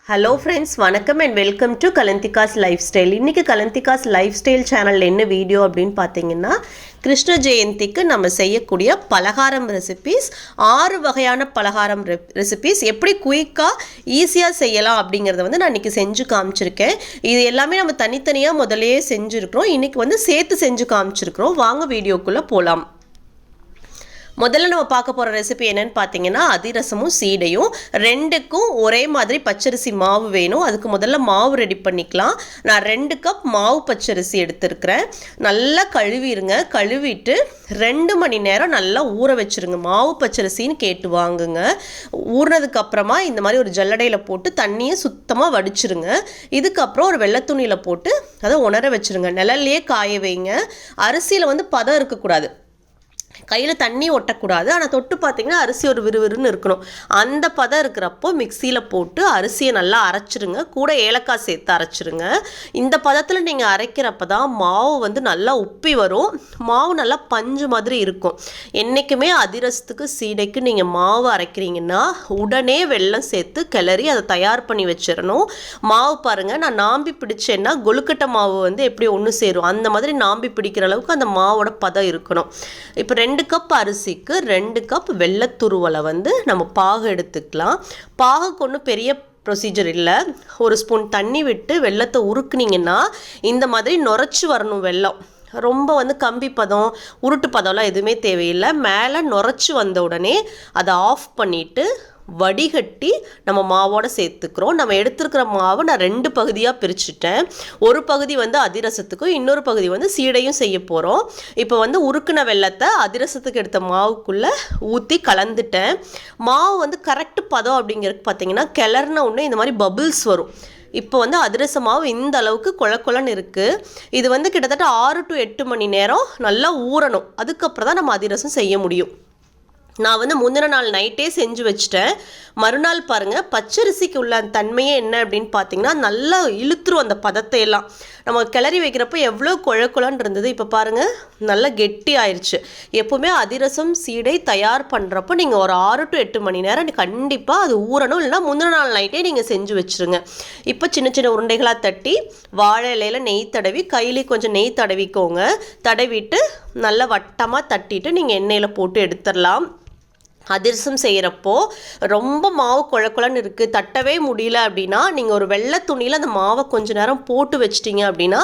Hello friends, வணக்கம் and welcome to Kalandhi's Lifestyle. இன்னைக்கு Kalandhi's Lifestyle channel என்ன video அப்படினு பாத்தீங்கன்னா கிருஷ்ண ஜெயந்திக்கு நம்ம செய்யக்கூடிய பலகாரம் ரெசிபீஸ் 6 வகையான பலகாரம் ரெசிபீஸ் எப்படி குயிக்கா ஈஸியா செய்யலாம் அப்படிங்கறத வந்து நான் இன்னைக்கு செஞ்சு காமிச்சிருக்கேன். இது எல்லாமே நம்ம தனித்தனியா முதல்லயே செஞ்சிருக்கோம். இன்னைக்கு வந்து சேர்த்து செஞ்சு காமிச்சிருக்கோம். வாங்க வீடியோக்குள்ள போலாம். முதல்ல நம்ம பார்க்க போற ரெசிபி என்னன்னு பாத்தீங்கன்னா அதிரசமும் சீடையும் ரெண்டுக்கும் ஒரே மாதிரி பச்சரிசி மாவு வேணும். அதுக்கு முதல்ல மாவு ரெடி பண்ணிக்கலாம். நான் 2 கப் மாவு பச்சரிசி எடுத்துக்கிறேன். நல்லா கழுவிடுங்க. கழுவிட்டு 2 மணி நேரம் நல்லா ஊற வச்சிருங்க. மாவு பச்சரிசின்னு கேட்டு வாங்குங்க. ஊறினதுக்கு அப்புறமா இந்த மாதிரி ஒரு ஜல்லடையில போட்டு தண்ணியை சுத்தமா வடிச்சிருங்க. இதுக்கு அப்புறம் ஒரு வெள்ளை துணியில போட்டு அதை உணர வச்சிருங்க. நிழல்லையே காய வைங்க. அரிசியில வந்து பதம் இருக்க கூடாது. கையில் தண்ணி ஒட்டக்கூடாது. ஆனால் தொட்டு பார்த்தீங்கன்னா அரிசி ஒரு விறுவிறுன்னு இருக்கணும். அந்த பதம் இருக்கிறப்போ மிக்சியில் போட்டு அரிசியை நல்லா அரைச்சிருங்க. கூட ஏலக்காய் சேர்த்து அரைச்சிருங்க. இந்த பதத்தில் நீங்கள் அரைக்கிறப்ப தான் மாவு வந்து நல்லா உப்பி வரும். மாவு நல்லா பஞ்சு மாதிரி இருக்கும். என்றைக்குமே அதிரசத்துக்கு சீடைக்கு நீங்கள் மாவு அரைக்கிறீங்கன்னா உடனே வெல்லம் சேர்த்து கிளறி அதை தயார் பண்ணி வச்சிடணும். மாவு பாருங்கள், நான் நாம்பி பிடிச்சேன்னா கொழுக்கட்டை மாவு வந்து எப்படி ஒன்று சேரும் அந்த மாதிரி நாம்பி பிடிக்கிற அளவுக்கு அந்த மாவோட பதம் இருக்கணும். இப்போ 2 கப் அரிசிக்கு 2 கப் வெள்ளத்துருவலை வந்து நம்ம பாகு எடுத்துக்கலாம். பாகுக்கு ஒன்றும் பெரிய ப்ரொசீஜர் இல்லை. ஒரு ஸ்பூன் தண்ணி விட்டு வெள்ளத்தை உருக்குனீங்கன்னா இந்த மாதிரி நுரைச்சி வரணும். வெல்லம் ரொம்ப வந்து கம்பி பதம் உருட்டு பதம்லாம் எதுவுமே தேவையில்லை. மேலே நுரைச்சி வந்த உடனே அதை ஆஃப் பண்ணிவிட்டு வடிகட்டி நம்ம மாவோட சேர்த்துக்கிறோம். நம்ம எடுத்துருக்கிற மாவை நான் 2 பகுதியாக பிரிச்சுட்டேன். ஒரு பகுதி வந்து அதிரசத்துக்கும் இன்னொரு பகுதி வந்து சீடையும் செய்ய போகிறோம். இப்போ வந்து உருக்குன வெள்ளத்தை அதிரசத்துக்கு எடுத்த மாவுக்குள்ளே ஊற்றி கலந்துட்டேன். மாவு வந்து கரெக்ட் பதம் அப்படிங்கிறது பார்த்தீங்கன்னா கிளறின உடனே இந்த மாதிரி பபிள்ஸ் வரும். இப்போ வந்து அதிரச மாவு இந்த அளவுக்கு குழக்குழன்னு இருக்குது. இது வந்து கிட்டத்தட்ட 6 to 8 மணி நேரம் நல்லா ஊறணும். அதுக்கப்புறம் தான் நம்ம அதிரசம் செய்ய முடியும். நான் வந்து முந்தின நாள் நைட்டே செஞ்சு வச்சுட்டேன். மறுநாள் பாருங்கள், பச்சரிசிக்கு உள்ள தன்மையே என்ன அப்படின்னு பார்த்தீங்கன்னா நல்லா இழுத்துரும் அந்த பதத்தை எல்லாம். நம்ம கிளறி வைக்கிறப்போ எவ்வளோ குழக்குழன்னு இருந்தது, இப்போ பாருங்கள் நல்லா கெட்டி ஆயிடுச்சு. எப்போவுமே அதிரசம் சீடை தயார் பண்ணுறப்போ நீங்கள் ஒரு 6 to 8 மணி நேரம் கண்டிப்பாக அது ஊறணும். இல்லைனா முந்தின நாள் நைட்டே நீங்கள் செஞ்சு வச்சுருங்க. இப்போ சின்ன சின்ன உருண்டைகளாக தட்டி வாழை இலையில் நெய் தடவி கையிலே கொஞ்சம் நெய் தடவிக்கோங்க. தடவிட்டு நல்லா வட்டமாக தட்டிட்டு நீங்கள் எண்ணெயில் போட்டு எடுத்துடலாம். அதிரசம் செய்கிறப்போ ரொம்ப மாவு குழக்குழன்னு இருக்குது, தட்டவே முடியல அப்படின்னா நீங்கள் ஒரு வெள்ளை துணியில் அந்த மாவை கொஞ்சம் நேரம் போட்டு வச்சிட்டிங்க அப்படின்னா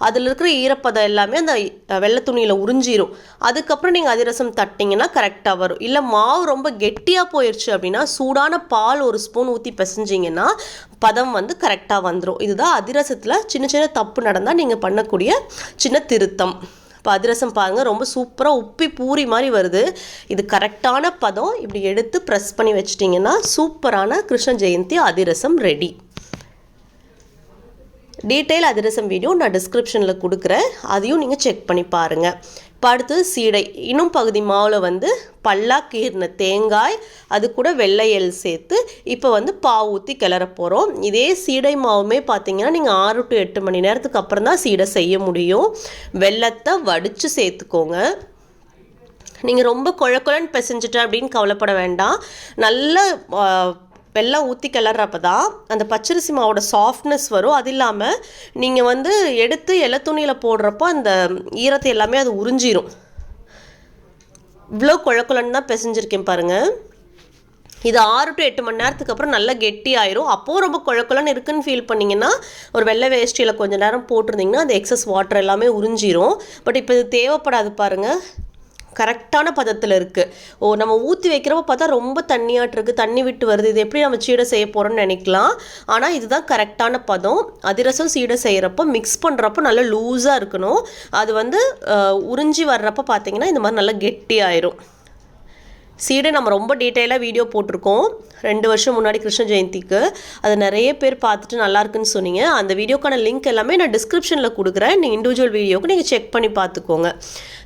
அதில் இருக்கிற ஈரப்பதம் எல்லாமே அந்த வெள்ளை துணியில் உறிஞ்சிரும். அதுக்கப்புறம் நீங்கள் அதிரசம் தட்டிங்கன்னா கரெக்டாக வரும். இல்லை மாவு ரொம்ப கெட்டியாக போயிடுச்சு அப்படின்னா சூடான பால் 1 ஸ்பூன் ஊற்றி பிசைஞ்சிங்கன்னா பதம் வந்து கரெக்டாக வந்துடும். இதுதான் அதிரசத்தில் சின்ன சின்ன தப்பு நடந்தால் நீங்கள் பண்ணக்கூடிய சின்ன திருத்தம். இப்போ அதிரசம் பாருங்கள் ரொம்ப சூப்பராக உப்பி பூரி மாதிரி வருது. இது கரெக்டான பதம். இப்படி எடுத்து ப்ரெஸ் பண்ணி வச்சிட்டிங்கன்னா சூப்பரான கிருஷ்ண ஜெயந்தி அதிரசம் ரெடி. டீட்டெயில் அதிரசம் வீடியோ நான் டிஸ்கிரிப்ஷனில் கொடுக்குறேன். அதையும் நீங்கள் செக் பண்ணி பாருங்கள். இப்போ அடுத்து சீடை. இன்னும் பகுதி மாவில் வந்து பல்லா கீர்ன தேங்காய் அது கூட வெள்ளை எள் சேர்த்து இப்போ வந்து பாவு ஊற்றி கிளற போகிறோம். இதே சீடை மாவுமே பார்த்தீங்கன்னா நீங்கள் 6 to 8 மணி நேரத்துக்கு அப்புறம் தான் சீடை செய்ய முடியும். வெள்ளத்தை வடித்து சேர்த்துக்கோங்க. நீங்கள் ரொம்ப குழக்குழன்னு பிசைஞ்சிட்டேன் அப்படின்னு கவலைப்பட வேண்டாம். நல்ல வெல்லம் ஊற்றி கிளறப்ப தான் அந்த பச்சரிசி மாவோட சாஃப்ட்னஸ் வரும். அது இல்லாமல் நீங்கள் வந்து எடுத்து இலை துணியில் போடுறப்போ அந்த ஈரத்தை எல்லாமே அது உறிஞ்சிரும். இவ்வளோ குழக்குழன்னு தான் பிசைஞ்சிருக்கேன் பாருங்கள். இது 6 to 8 மணி நேரத்துக்கு அப்புறம் நல்லா கெட்டி ஆயிரும். அப்போது ரொம்ப குழக்குழன்னு இருக்குன்னு ஃபீல் பண்ணிங்கன்னா ஒரு வெள்ளை வேஷ்டியில் கொஞ்சம் நேரம் போட்டிருந்தீங்கன்னா அந்த எக்ஸஸ் வாட்டர் எல்லாமே உறிஞ்சிரும். பட் இப்போ இது தேவைப்படாது பாருங்கள். கரெக்டான பதத்தில் இருக்குது. நம்ம ஊற்றி வைக்கிறப்ப பார்த்தா ரொம்ப தண்ணியாட்டு இருக்குது, தண்ணி விட்டு வருது, இது எப்படி நம்ம சீடை செய்ய போகிறோம்னு நினைக்கலாம். ஆனால் இதுதான் கரெக்டான பதம். அதிரசம் சீடை செய்கிறப்போ மிக்ஸ் பண்ணுறப்போ நல்லா லூஸாக இருக்கணும். அது வந்து உறிஞ்சி வர்றப்போ பார்த்தீங்கன்னா இந்த மாதிரி நல்லா கெட்டி ஆயிரும். சீடை நம்ம ரொம்ப டீட்டெயிலாக வீடியோ போட்டிருக்கோம் 2 வருஷம் முன்னாடி கிருஷ்ண ஜெயந்திக்கு. அதை நிறைய பேர் பார்த்துட்டு நல்லா இருக்குன்னு சொன்னீங்க. அந்த வீடியோக்கான லிங்க் எல்லாமே நான் டிஸ்கிரிப்ஷனில் கொடுக்குறேன். நீங்கள் இண்டிவிஜுவல் வீடியோவுக்கு நீங்கள் செக் பண்ணி பார்த்துக்கோங்க.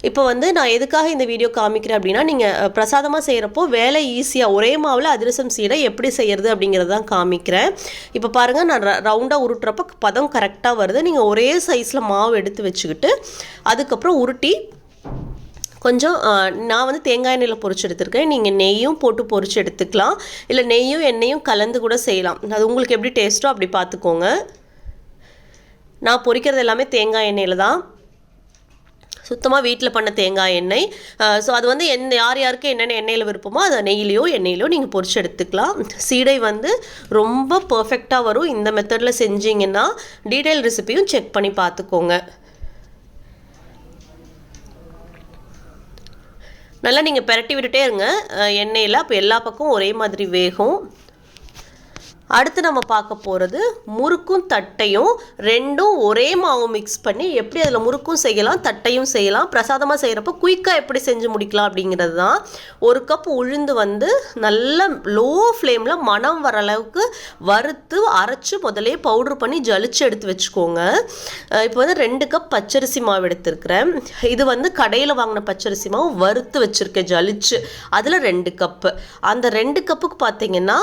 இப்போ வந்து நான் எதுக்காக இந்த வீடியோ காமிக்கிறேன் அப்படின்னா நீங்கள் பிரசாதமாக செய்கிறப்போ வேலை ஈஸியாக ஒரே மாவில் அதிரசம் சீடை எப்படி செய்கிறது அப்படிங்கிறது தான் காமிக்கிறேன். இப்போ பாருங்கள், நான் ரவுண்டாக உருட்டுறப்போ பதம் கரெக்டாக வருது. நீங்கள் ஒரே சைஸில் மாவு எடுத்து வச்சுக்கிட்டு அதுக்கப்புறம் உருட்டி கொஞ்சம் நான் வந்து தேங்காய் எண்ணெயில் பொரிச்சு எடுத்துருக்கேன். நீங்கள் நெய்யும் போட்டு பொரிச்சு எடுத்துக்கலாம், இல்லை நெய்யும் எண்ணெயும் கலந்து கூட செய்யலாம். அது உங்களுக்கு எப்படி டேஸ்ட்டோ அப்படி பார்த்துக்கோங்க. நான் பொரிக்கிறது எல்லாமே தேங்காய் எண்ணெயில் தான், சுத்தமாக வீட்டில் பண்ண தேங்காய் எண்ணெய். ஸோ அது வந்து யார் யாருக்கு என்னென்ன எண்ணெயில் விருப்பமோ அதை நெய்யிலையோ எண்ணெயிலையோ நீங்கள் பொரிச்சு எடுத்துக்கலாம். சீடை வந்து ரொம்ப பர்ஃபெக்டாக வரும். இந்த மெத்தடில் செஞ்சிங்கன்னா டீட்டெயில் ரெசிபியும் செக் பண்ணி பார்த்துக்கோங்க. நல்லா நீங்கள் பெரட்டி விட்டுட்டே இருங்க எண்ணெயில், அப்போ எல்லா பக்கமும் ஒரே மாதிரி வேகும். அடுத்து நம்ம பார்க்க போகிறது முறுக்கும் தட்டையும் ரெண்டும் ஒரே மாவு மிக்ஸ் பண்ணி எப்படி அதில் முறுக்கும் செய்யலாம் தட்டையும் செய்யலாம். பிரசாதமாக செய்கிறப்போ குயிக்காக எப்படி செஞ்சு முடிக்கலாம் அப்படிங்கிறது தான். ஒரு கப் உளுந்து வந்து நல்ல லோ ஃப்ளேமில் மணம் வர அளவுக்கு வறுத்து அரைச்சி முதலே பவுட்ரு பண்ணி ஜலிச்சு எடுத்து வச்சுக்கோங்க. இப்போ வந்து 2 கப் பச்சரிசி மாவு எடுத்துருக்கிறேன். இது வந்து கடையில் வாங்கின பச்சரிசி மாவு வறுத்து வச்சுருக்கேன் ஜலிச்சு, அதில் 2 கப்பு. அந்த 2 கப்புக்கு பார்த்தீங்கன்னா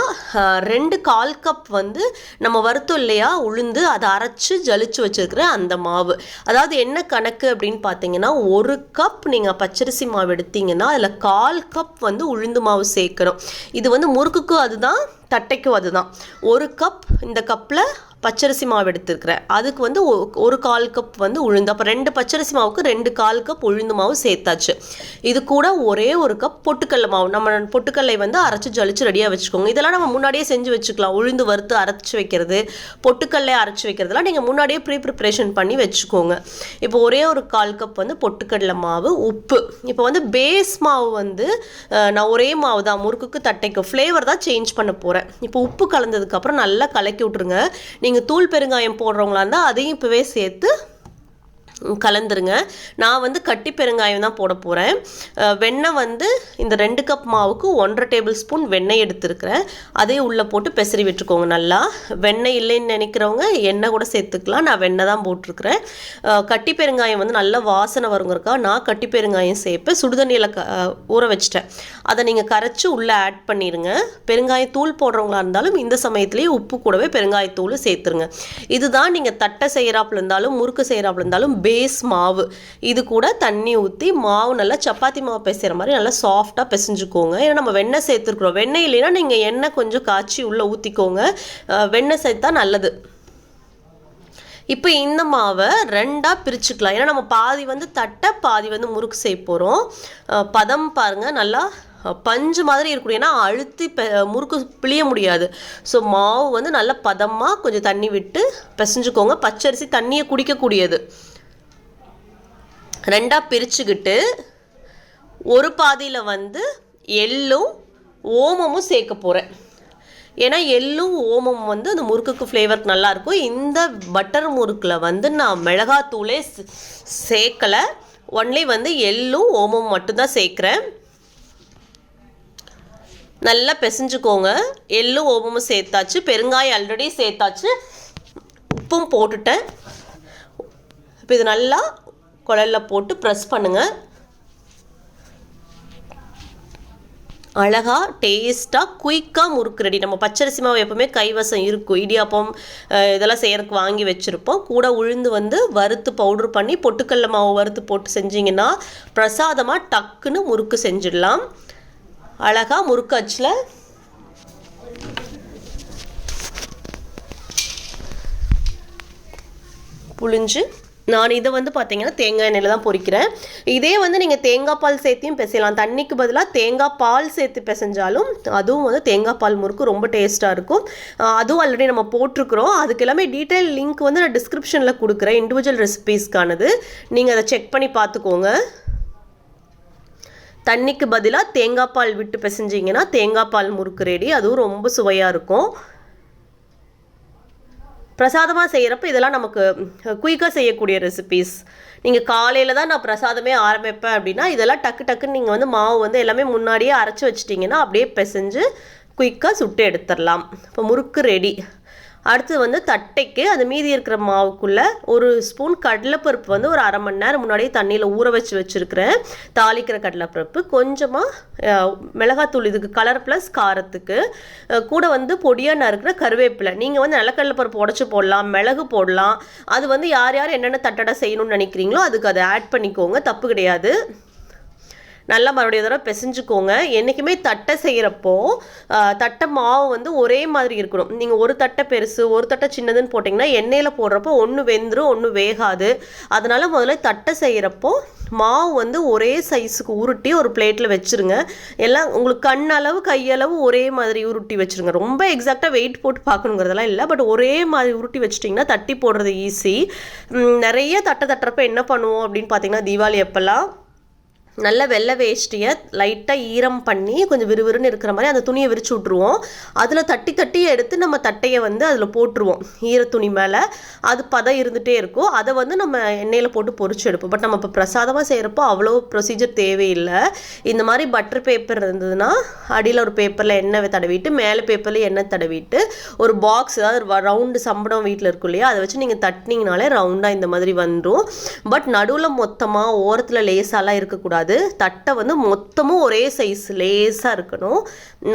2/4 கப் வந்து நம்ம வறுத்தோம் இல்லையா உளுந்து, அதை அரைச்சி ஜலிச்சு வச்சிருக்கிறேன் அந்த மாவு. அதாவது என்ன கணக்கு அப்படின்னு பார்த்தீங்கன்னா 1 கப் நீங்கள் பச்சரிசி மாவு எடுத்தீங்கன்னா அதில் 1/4 கப் வந்து உளுந்து மாவு சேர்க்கணும். இது வந்து முறுக்குக்கும் அதுதான் தட்டைக்கும் அதுதான். 1 கப் இந்த கப்பில் பச்சரிசி மாவு எடுத்துருக்கிறேன், அதுக்கு வந்து 1/4 கப் வந்து உளுந்து. அப்போ 2 பச்சரிசி மாவுக்கு 2/4 கப் உளுந்து மாவு சேர்த்தாச்சு. இது கூட ஒரே 1 கப் பொட்டுக்கடலை மாவு, நம்ம பொட்டுக்கடலை வந்து அரைச்சி ஜலிச்சு ரெடியாக வச்சுக்கோங்க. இதெல்லாம் நம்ம முன்னாடியே செஞ்சு வச்சுக்கலாம். உளுந்து வறுத்து அரைச்சி வைக்கிறது, பொட்டுக்கடலை அரைச்சி வைக்கிறதுலாம் நீங்கள் முன்னாடியே ப்ரிப்ரேஷன் பண்ணி வச்சுக்கோங்க. இப்போ ஒரே 1/4 கப் வந்து பொட்டுக்கடலை மாவு, உப்பு. இப்போ வந்து பேஸ் மாவு வந்து நான் ஒரே மாவு தான் முறுக்குக்கு தட்டைக்கும், ஃப்ளேவர் தான் சேஞ்ச் பண்ண போகிறேன். இப்போ உப்பு கலந்ததுக்கப்புறம் நல்லா கலக்கி விட்ருங்க. நீங்கள் தூள் பெருங்காயம் போடுறவங்களா இருந்தால் அதையும் இப்போவே சேர்த்து கலந்துருங்க. நான் வந்து கட்டி பெருங்காயம் தான் போட போகிறேன். வெண்ணெய் வந்து இந்த 2 கப் மாவுக்கு 1.5 டேபிள் ஸ்பூன் வெண்ணெய் எடுத்துருக்கிறேன். அதையும் உள்ளே போட்டு பெசரி விட்டுக்கோங்க நல்லா. வெண்ணெய் இல்லைன்னு நினைக்கிறவங்க எண்ணெய் கூட சேர்த்துக்கலாம், நான் வெண்ணெய் தான் போட்டிருக்கிறேன். கட்டி பெருங்காயம் வந்து நல்லா வாசனை வருங்கிறக்கா நான் கட்டி பெருங்காயம் சேர்ப்பேன். சுடுதண்ணியில் ஊற வச்சிட்டேன், அதை நீங்கள் கரைச்சி உள்ளே ஆட் பண்ணிடுங்க. பெருங்காயத்தூள் போடுறவங்களா இருந்தாலும் இந்த சமயத்துலேயே உப்பு கூடவே பெருங்காயத்தூள் சேர்த்துருங்க. இதுதான் நீங்கள் தட்டை செய்கிறாப்புல இருந்தாலும் முறுக்கு செய்கிறாப்புல இருந்தாலும் பேஸ் மாவு. இது கூட தண்ணி ஊற்றி மாவு நல்லா சப்பாத்தி மாவு பிசைகிற மாதிரி நல்லா சாஃப்டாக பிசைஞ்சுக்கோங்க. ஏன்னா நம்ம வெண்ணெய் சேர்த்துருக்குறோம். வெண்ணெய் இல்லைன்னா நீங்கள் எண்ணெய் கொஞ்சம் காய்ச்சி உள்ளே ஊற்றிக்கோங்க, வெண்ணெய் சேர்த்தா நல்லது. இப்போ இந்த மாவை 2ஆக பிரிச்சுக்கலாம். ஏன்னா நம்ம பாதி வந்து தட்டை பாதி வந்து முறுக்கு செய்ய போகிறோம். பதம் பாருங்கள், நல்லா பஞ்சு மாதிரி இருக்கணும். ஏன்னா அழுத்தி முறுக்கு பிழிய முடியாது. ஸோ மாவு வந்து நல்லா பதமாக கொஞ்சம் தண்ணி விட்டு பிசைஞ்சுக்கோங்க. பச்சரிசி தண்ணியை குடிக்கக்கூடியது. 2ஆக பிரிச்சுக்கிட்டு ஒரு பாதியில் வந்து எள்ளும் ஓமமும் சேர்க்க போகிறேன். ஏன்னா எள்ளும் ஓமமும் வந்து அந்த முறுக்குக்கு ஃப்ளேவருக்கு நல்லாயிருக்கும். இந்த பட்டர் முறுக்கில் வந்து நான் மிளகாத்தூளே சேர்க்கலை, ஒன்லி வந்து எள்ளும் ஓமமும் மட்டும்தான் சேர்க்குறேன். நல்லா பிசைஞ்சுக்கோங்க. எள்ளும் ஓமமும் சேர்த்தாச்சு, பெருங்காயம் ஆல்ரெடி சேர்த்தாச்சு, உப்பும் போட்டுட்டேன். இப்போ இது நல்லா குழல்ல போட்டு ப்ரெஸ் பண்ணுங்கள். அழகாக டேஸ்ட்டாக குயிக்காக முறுக்கு ரெடி. நம்ம பச்சரிசி மாவு எப்போவுமே கைவசம் இருக்கும், இடியாப்பம் இதெல்லாம் செய்கிறதுக்கு வாங்கி வச்சுருப்போம். கூட உளுந்து வந்து வறுத்து பவுட்ரு பண்ணி பொட்டுக்கடலை மாவு வறுத்து போட்டு செஞ்சிங்கன்னா பிரசாதமாக டக்குன்னு முறுக்கு செஞ்சிடலாம். அழகாக முறுக்கு அச்சில் புழிஞ்சு நான் இதை வந்து பார்த்தீங்கன்னா தேங்காய் எண்ணெயில் தான் பொரிக்கிறேன். இதே வந்து நீங்கள் தேங்காய் பால் சேர்த்தியும் பிசையலாம். தண்ணிக்கு பதிலாக தேங்காய் பால் சேர்த்து பிசைஞ்சாலும் அதுவும் வந்து தேங்காய் பால் முறுக்கு ரொம்ப டேஸ்ட்டாக இருக்கும். அதுவும் ஆல்ரெடி நம்ம போட்டிருக்கிறோம். அதுக்கு எல்லாமே டீட்டெயில் லிங்க் வந்து நான் டிஸ்கிரிப்ஷனில் கொடுக்குறேன், இண்டிவிஜுவல் ரெசிபீஸ்க்கானது. நீங்கள் அதை செக் பண்ணி பார்த்துக்கோங்க. தண்ணிக்கு பதிலாக தேங்காய் பால் விட்டு பிசைஞ்சிங்கன்னா தேங்காய் பால் முறுக்கு ரெடி. அதுவும் ரொம்ப சுவையாக இருக்கும். பிரசாதமாக செய்கிறப்ப இதெல்லாம் நமக்கு குயிக்காக செய்யக்கூடிய ரெசிபீஸ். நீங்கள் காலையில் தான் நான் பிரசாதமே ஆரம்பிப்பேன் அப்படின்னா இதெல்லாம் டக்கு டக்குன்னு நீங்கள் வந்து மாவு வந்து எல்லாமே முன்னாடியே அரைச்சி வச்சிட்டிங்கன்னா அப்படியே பிசைஞ்சு குயிக்காக சுட்டு எடுத்துடலாம். இப்போ முறுக்கு ரெடி. அடுத்து வந்து தட்டைக்கு அந்த மீதி இருக்கிற மாவுக்குள்ளே 1 ஸ்பூன் கடலைப்பருப்பு வந்து ஒரு 1/2 மணி நேரம் முன்னாடியே தண்ணியில் ஊற வச்சுருக்கிறேன். தாளிக்கிற கடலைப்பருப்பு, கொஞ்சமாக மிளகாத்தூள், இதுக்கு கலர் ப்ளஸ் காரத்துக்கு, கூட வந்து பொடியாக நறுக்கிற கருவேப்பிலை. நீங்கள் வந்து நிலக்கடலைப்பருப்பு உடச்சி போடலாம், மிளகு போடலாம். அது வந்து யார் யார் என்னென்ன தட்டடை செய்யணும்னு நினைக்கிறீங்களோ அதுக்கு அதை ஆட் பண்ணிக்கோங்க, தப்பு கிடையாது. நல்லா மறுபடியும் தடவை பிசைஞ்சுக்கோங்க. என்றைக்குமே தட்டை செய்கிறப்போ தட்டை மாவு வந்து ஒரே மாதிரி இருக்கணும். நீங்கள் ஒரு தட்டை பெருசு ஒரு தட்டை சின்னதுன்னு போட்டிங்கன்னா எண்ணெயில் போடுறப்போ ஒன்று வெந்துடும் ஒன்று வேகாது. அதனால் முதல்ல தட்டை செய்கிறப்போ மாவு வந்து ஒரே சைஸுக்கு உருட்டி ஒரு பிளேட்டில் வச்சுருங்க. எல்லாம் உங்களுக்கு கண்ணளவு கையளவு ஒரே மாதிரி உருட்டி வச்சுருங்க. ரொம்ப எக்ஸாக்டாக வெயிட் போட்டு பார்க்கணுங்கிறதெல்லாம் இல்லை, பட் ஒரே மாதிரி உருட்டி வச்சிட்டிங்கன்னா தட்டி போடுறது ஈஸி. நிறைய தட்டுறப்ப என்ன பண்ணுவோம் அப்படின்னு பார்த்தீங்கன்னா தீபாவளி அப்போல்லாம் நல்ல வெள்ளை வேஷ்டியை லைட்டாக ஈரம் பண்ணி கொஞ்சம் விறுவிறுன்னு இருக்கிற மாதிரி அந்த துணியை விரிச்சு விட்ருவோம். அதில் தட்டி தட்டி எடுத்து நம்ம தட்டையை வந்து அதில் போட்டுருவோம் ஈர துணி மேலே. அது பதம் இருந்துகிட்டே இருக்கும். அதை வந்து நம்ம எண்ணெயில் போட்டு பொரிச்சு எடுப்போம். பட் நம்ம இப்போ பிரசாதமாக செய்கிறப்போ அவ்வளோ ப்ரொசீஜர் தேவையில்லை. இந்த மாதிரி பட்டர் பேப்பர் இருந்ததுன்னா அடியில் ஒரு பேப்பரில் எண்ணெய் தடவிட்டு மேலே பேப்பரில் எண்ணெய் தடவிட்டு ஒரு பாக்ஸ் அதாவது ரவுண்டு சம்படம் வீட்டில் இருக்கும் இல்லையா, அதை வச்சு நீங்கள் தட்டினீங்கனாலே ரவுண்டாக இந்த மாதிரி வந்துடும். பட் நடுவில் மொத்தமாக ஓரத்தில் லேசாலாம் இருக்கக்கூடாது. தட்டை வந்து மொத்தமும் ஒரே சைஸ் லேசாக இருக்கணும்.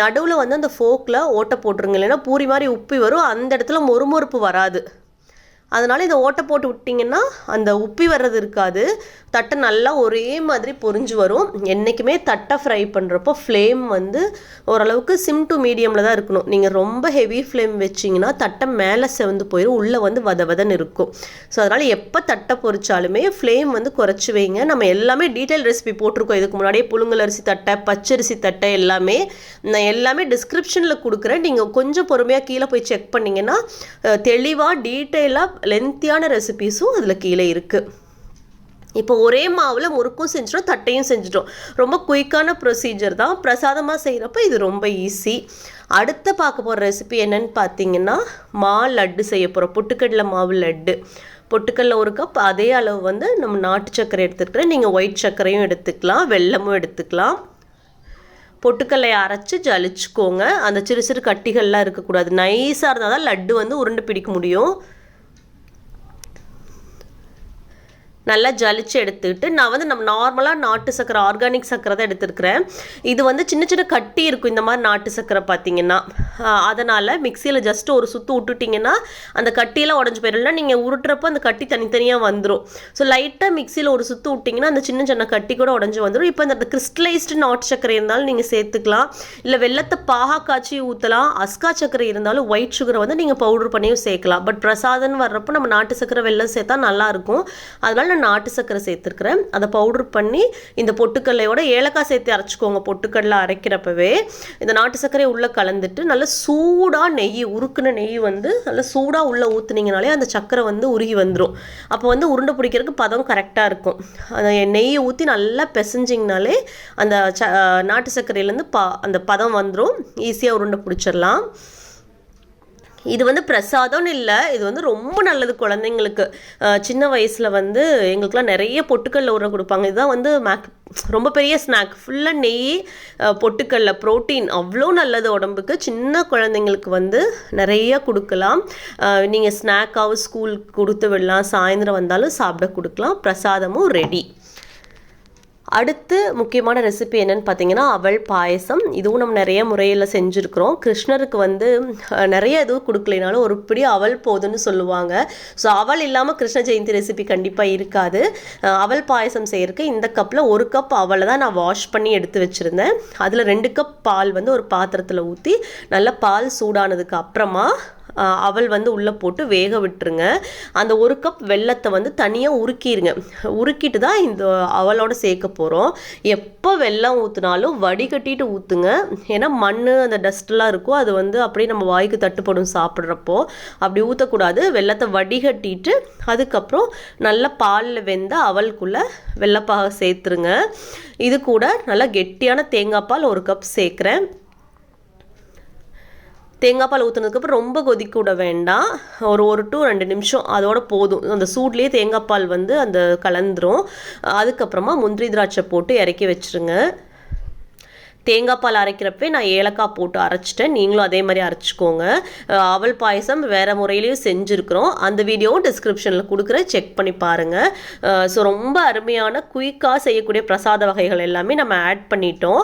நடுவில் வந்து அந்த ஃபோக்கில் ஓட்டை போட்டுருங்க, இல்லைன்னா பூரி மாதிரி உப்பி வரும். அந்த இடத்துல மொறுமொறுப்பு வராது. அதனால் இதை ஓட்டை போட்டு விட்டிங்கன்னா அந்த உப்பி வர்றது இருக்காது. தட்டை நல்லா ஒரே மாதிரி பொரிஞ்சு வரும். என்றைக்குமே தட்டை ஃப்ரை பண்ணுறப்போ ஃப்ளேம் வந்து ஓரளவுக்கு சிம் டு மீடியமில் தான் இருக்கணும். நீங்கள் ரொம்ப ஹெவி ஃப்ளேம் வச்சிங்கன்னா தட்டை மேலே செவந்து போயிடும், உள்ளே வந்து வதன்னு இருக்கும். ஸோ அதனால் எப்போ தட்டை பொரிச்சாலுமே ஃப்ளேம் வந்து குறைச்சி வைங்க. நம்ம எல்லாமே டீட்டெயில் ரெசிபி போட்டிருக்கோம் இதுக்கு முன்னாடியே. புழுங்கல் அரிசி தட்டை, பச்சரிசி தட்டை எல்லாமே நான் எல்லாமே டிஸ்கிரிப்ஷனில் கொடுக்குறேன். நீங்கள் கொஞ்சம் பொறுமையாக கீழே போய் செக் பண்ணிங்கன்னா தெளிவாக டீட்டெயிலாக லென்த்தியான ரெசிபீஸும் அதில் கீழே இருக்குது. இப்போ ஒரே மாவில் முறுக்கும் செஞ்சிட்டோம், தட்டையும் செஞ்சிட்டோம். ரொம்ப குயிக்கான ப்ரொசீஜர் தான். பிரசாதமாக செய்கிறப்ப இது ரொம்ப ஈஸி. அடுத்து பார்க்க போகிற ரெசிபி என்னன்னு பார்த்தீங்கன்னா லட்டு செய்ய போகிறோம். பொட்டுக்கடலை மாவு லட்டு. பொட்டுக்கடலை 1 கப், அதே அளவு வந்து நம்ம நாட்டு சர்க்கரை எடுத்துக்கிறேன். நீங்கள் ஒயிட் சர்க்கரையும் எடுத்துக்கலாம், வெல்லமும் எடுத்துக்கலாம். பொட்டுக்கல்லையை அரைச்சி ஜலிச்சுக்கோங்க. அந்த சிறு சிறு கட்டிகள்லாம் இருக்கக்கூடாது. நைஸாக இருந்தால் தான் லட்டு வந்து உருண்டு பிடிக்க முடியும். நல்லா ஜலிச்சு எடுத்துக்கிட்டு நான் வந்து நம்ம நார்மலாக நாட்டு சர்க்கரை ஆர்கானிக் சர்க்கரை தான் எடுத்துருக்கிறேன். இது வந்து சின்ன சின்ன கட்டி இருக்கும் இந்த மாதிரி நாட்டு சர்க்கரை பார்த்தீங்கன்னா. அதனால் மிக்சியில் ஜஸ்ட் ஒரு சுற்று விட்டுட்டிங்கன்னா அந்த கட்டியெல்லாம் உடஞ்சி போயிடலாம். நீங்கள் உருட்டுறப்போ அந்த கட்டி தனித்தனியாக வந்துடும். ஸோ லைட்டாக மிக்சியில் ஒரு சுற்று விட்டிங்கன்னா அந்த சின்ன சின்ன கட்டி கூட உடஞ்சி வந்துடும். இப்போ இந்த கிறிஸ்டலைஸ்டு நாட்டு சர்க்கரை இருந்தாலும் நீங்கள் சேர்த்துக்கலாம், இல்லை வெள்ளத்தை பாகா காய்ச்சி ஊற்றலாம். அஸ்கா சர்க்கரை இருந்தாலும் ஒயிட் சுகரை வந்து நீங்கள் பவுடர் பண்ணியும் சேர்க்கலாம். பட் பிரசாதம்னு வர்றப்போ நம்ம நாட்டு சர்க்கரை வெல்லம் சேர்த்தா நல்லாயிருக்கும். அதனால் நாட்டு சர்க்கரை சேர்த்துருக்கிறேன். அதை பவுடர் பண்ணி இந்த பொட்டுக்கல்லையோட ஏலக்காய் சேர்த்து அரைச்சிக்கோங்க. பொட்டுக்கடலை அரைக்கிறப்பவே இந்த நாட்டு சர்க்கரையை உள்ளே கலந்துட்டு நல்லா சூடாக நெய், உருக்குன நெய் வந்து நல்லா சூடாக உள்ளே ஊற்றுனீங்கனாலே அந்த சர்க்கரை வந்து உருகி வந்துடும். அப்போ வந்து உருண்டை பிடிக்கிறதுக்கு பதம் கரெக்டாக இருக்கும். அந்த நெய்யை ஊற்றி நல்லா பிசைஞ்சிங்கனாலே அந்த நாட்டு சர்க்கரையிலேருந்து அந்த பதம் வந்துடும். ஈஸியாக உருண்டை பிடிச்சிடலாம். இது வந்து பிரசாதம்னு இல்லை, இது வந்து ரொம்ப நல்லது குழந்தைங்களுக்கு. சின்ன வயசில் வந்து எங்களுக்குலாம் நிறைய பொட்டுக்கல்ல உருண்டை கொடுப்பாங்க. இதுதான் வந்து ரொம்ப பெரிய ஸ்நாக். ஃபுல்லாக நெய், பொட்டுக்கல்ல, ப்ரோட்டீன் அவ்வளோ நல்லது உடம்புக்கு. சின்ன குழந்தைங்களுக்கு வந்து நிறைய கொடுக்கலாம். நீங்கள் ஸ்நாக்காகவும் ஸ்கூலுக்கு கொடுத்து விடலாம், சாயந்தரம் வந்தாலும் சாப்பிட கொடுக்கலாம். பிரசாதமும் ரெடி. அடுத்து முக்கியமான ரெசிபி என்னென்னு பார்த்தீங்கன்னா அவல் பாயசம். இதுவும் நம்ம நிறைய முறையில் செஞ்சுருக்கிறோம். கிருஷ்ணருக்கு வந்து நிறைய எதுவும் கொடுக்கலைனாலும் ஒரு பிடி அவல் போதுன்னு சொல்லுவாங்க. ஸோ அவல் இல்லாமல் கிருஷ்ண ஜெயந்தி ரெசிபி கண்டிப்பாக இருக்காது. அவல் பாயசம் செய்யறதுக்கு இந்த கப்பில் 1 கப் அவலை தான் நான் வாஷ் பண்ணி எடுத்து வச்சுருந்தேன். அதில் 2 கப் பால் வந்து ஒரு பாத்திரத்தில் ஊற்றி நல்லா பால் சூடானதுக்கு அப்புறமா அவல் வந்து உள்ளே போட்டு வேக விட்டுருங்க. அந்த 1 கப் வெல்லத்தை வந்து தனியாக உருக்கிடுங்க. உருக்கிட்டு தான் இந்த அவலோட சேர்க்க போகிறோம். எப்போ வெல்லம் ஊற்றினாலும் வடிகட்டிட்டு ஊற்றுங்க. ஏன்னா மண் அந்த டஸ்ட்லாம் இருக்கும், அது வந்து அப்படியே நம்ம வாய்க்கு தட்டுப்படும் சாப்பிட்றப்போ. அப்படி ஊற்றக்கூடாது. வெல்லத்தை வடிகட்டிட்டு அதுக்கப்புறம் நல்லா பாலில் வெந்த அவலுக்குள்ளே வெல்லப்பாக சேர்த்துருங்க. இது கூட நல்லா கெட்டியான தேங்காய் பால் 1 கப் சேர்க்குறேன். தேங்காய் பால் ஊற்றுனதுக்கப்புறம் ரொம்ப கொதிக்க விட வேண்டாம். ஒரு 1 to 2 நிமிஷம் அதோட போதும். அந்த சூட்லேயே தேங்காய் பால் வந்து அந்த கலந்துரும். அதுக்கப்புறமா முந்திரி திராட்சை போட்டு இறக்கி வச்சுருங்க. தேங்காய் பால் அரைக்கிறப்பே நான் ஏலக்காய் போட்டு அரைச்சிட்டேன். நீங்களும் அதே மாதிரி அரைச்சிக்கோங்க. அவல் பாயசம் வேறு முறையிலையும் செஞ்சுருக்கிறோம். அந்த வீடியோவும் டிஸ்கிரிப்ஷனில் கொடுக்குறேன், செக் பண்ணி பாருங்கள். ஸோ ரொம்ப அருமையான குயிக்காக செய்யக்கூடிய பிரசாத வகைகள் எல்லாமே நம்ம ஆட் பண்ணிட்டோம்.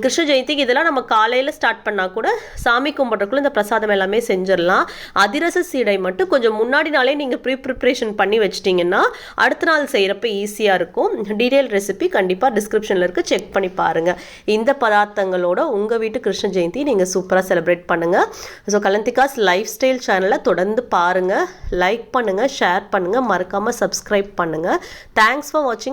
கிருஷ்ண ஜெயந்திக்கு இதெல்லாம் நம்ம காலையில் ஸ்டார்ட் பண்ணால் கூட சாமி கும்பிட்றதுக்குள்ள இந்த பிரசாதம் எல்லாமே செஞ்சிடலாம். அதிரச சீடை மட்டும் கொஞ்சம் முன்னாடி நாளே நீங்கள் ப்ரிப்ரேஷன் பண்ணி வச்சிட்டிங்கன்னா அடுத்த நாள் செய்கிறப்ப ஈஸியாக இருக்கும். டீட்டெயில் ரெசிபி கண்டிப்பாக டிஸ்கிரிப்ஷனில் இருக்குது, செக் பண்ணி பாருங்கள். இந்த பதார்த்தங்களோட உங்கள் வீட்டு கிருஷ்ண ஜெயந்தி நீங்கள் சூப்பராக செலிப்ரேட் பண்ணுங்கள். ஸோ கலந்திகாஸ் லைஃப் ஸ்டைல் சேனலை தொடர்ந்து பாருங்கள், லைக் பண்ணுங்கள், ஷேர் பண்ணுங்கள், மறக்காமல் சப்ஸ்கிரைப் பண்ணுங்கள். தேங்க்ஸ் ஃபார் வாட்சிங்.